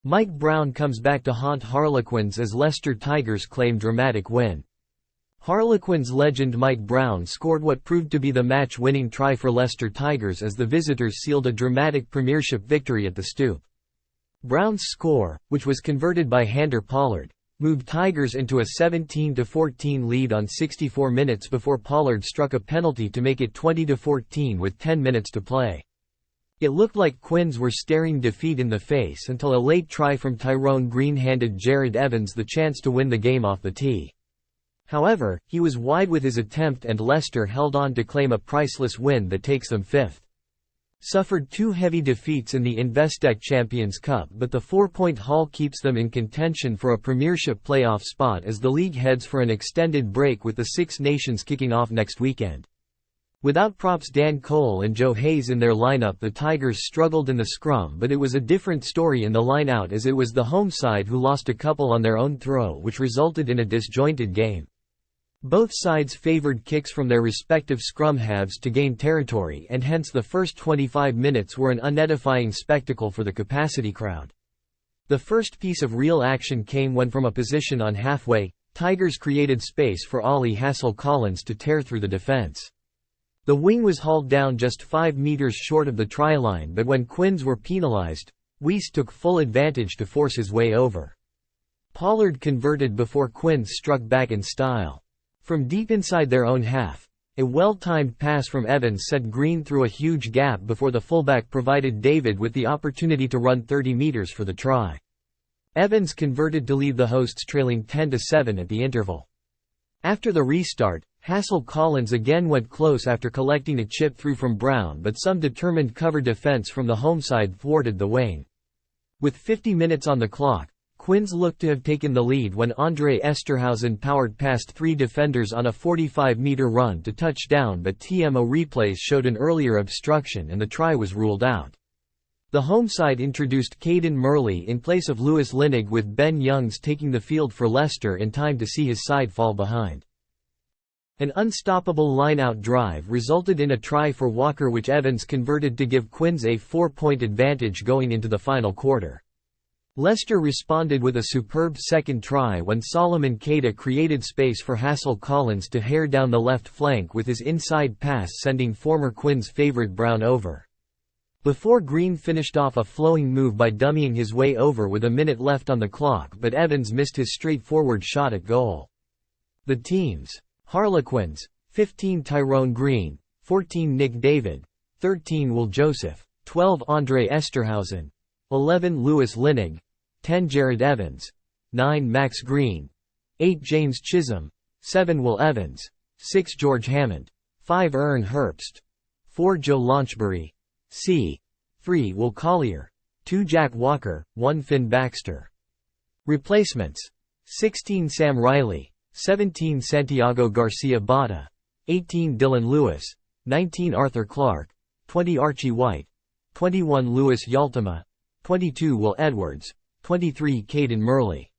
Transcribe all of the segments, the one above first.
Mike Brown comes back to haunt Harlequins as Leicester Tigers claim dramatic win. Harlequins legend Mike Brown scored what proved to be the match-winning try for Leicester Tigers as the visitors sealed a dramatic Premiership victory at the Stoop. Brown's score, which was converted by hander Pollard, moved Tigers into a 17-14 lead on 64 minutes before Pollard struck a penalty to make it 20-14 with 10 minutes to play. It looked like Quins were staring defeat in the face until a late try from Tyrone Green handed Jared Evans the chance to win the game off the tee. However, he was wide with his attempt and Leicester held on to claim a priceless win that takes them fifth. Suffered two heavy defeats in the Investec Champions Cup, but the 4-point haul keeps them in contention for a Premiership playoff spot as the league heads for an extended break with the Six Nations kicking off next weekend. Without props Dan Cole and Joe Hayes in their lineup, the Tigers struggled in the scrum, but it was a different story in the line-out as it was the home side who lost a couple on their own throw, which resulted in a disjointed game. Both sides favored kicks from their respective scrum halves to gain territory, and hence the first 25 minutes were an unedifying spectacle for the capacity crowd. The first piece of real action came when from a position on halfway, Tigers created space for Ollie Hassel-Collins to tear through the defence. The wing was hauled down just 5 metres short of the try line, but when Quins were penalised, Weiss took full advantage to force his way over. Pollard converted before Quins struck back in style. From deep inside their own half, a well-timed pass from Evans set Green through a huge gap before the fullback provided David with the opportunity to run 30 metres for the try. Evans converted to leave the hosts trailing 10-7 at the interval. After the restart, Hassel-Collins again went close after collecting a chip through from Brown, but some determined cover defence from the home side thwarted the wing. With 50 minutes on the clock, Quins looked to have taken the lead when Andre Esterhuizen powered past 3 defenders on a 45-metre run to touchdown, but TMO replays showed an earlier obstruction and the try was ruled out. The home side introduced Caden Murley in place of Lewis Linig, with Ben Youngs taking the field for Leicester in time to see his side fall behind. An unstoppable line-out drive resulted in a try for Walker, which Evans converted to give Quins a 4-point advantage going into the final quarter. Leicester responded with a superb second try when Solomon Keita created space for Hassel-Collins to hair down the left flank with his inside pass, sending former Quins favourite Brown over. Before Green finished off a flowing move by dummying his way over with a minute left on the clock, but Evans missed his straightforward shot at goal. The teams: Harlequins, 15 Tyrone Green, 14 Nick David, 13 Will Joseph, 12 Andre Esterhuizen, 11 Lewis Linig, 10 Jared Evans, 9 Max Green, 8 James Chisholm, 7 Will Evans, 6 George Hammond, 5 Ern Herbst, 4 Joe Launchbury, 3 Will Collier, 2 Jack Walker, 1 Finn Baxter. Replacements: 16 Sam Riley, 17 Santiago Garcia Bata, 18 Dylan Lewis, 19 Arthur Clark, 20 Archie White, 21 Louis Yaltama, 22 Will Edwards, 23 Caden Murley.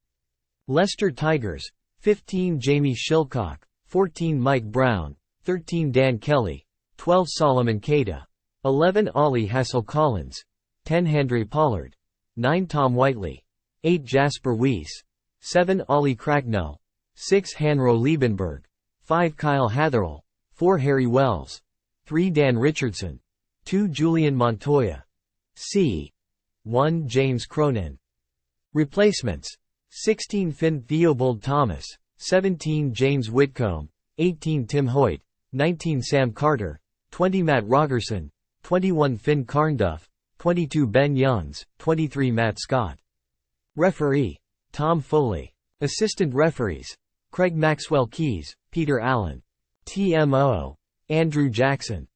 Leicester Tigers: 15 Jamie Shilcock, 14 Mike Brown, 13 Dan Kelly, 12 Solomon Keita, 11 Ollie Hassel-Collins, 10 Handré Pollard, 9 Tom Whiteley, 8 Jasper Weiss, 7 Ollie Cracknell, 6 Hanro Liebenberg, 5 Kyle Hatherell, 4 Harry Wells, 3 Dan Richardson, 2 Julian Montoya, 1 James Cronin. Replacements: 16 Finn Theobald Thomas, 17 James Whitcomb, 18 Tim Hoyt, 19 Sam Carter, 20 Matt Rogerson, 21 Finn Carnduff, 22 Ben Youngs, 23 Matt Scott. Referee: Tom Foley. Assistant referees: Craig Maxwell Keys, Peter Allen. TMO: Andrew Jackson.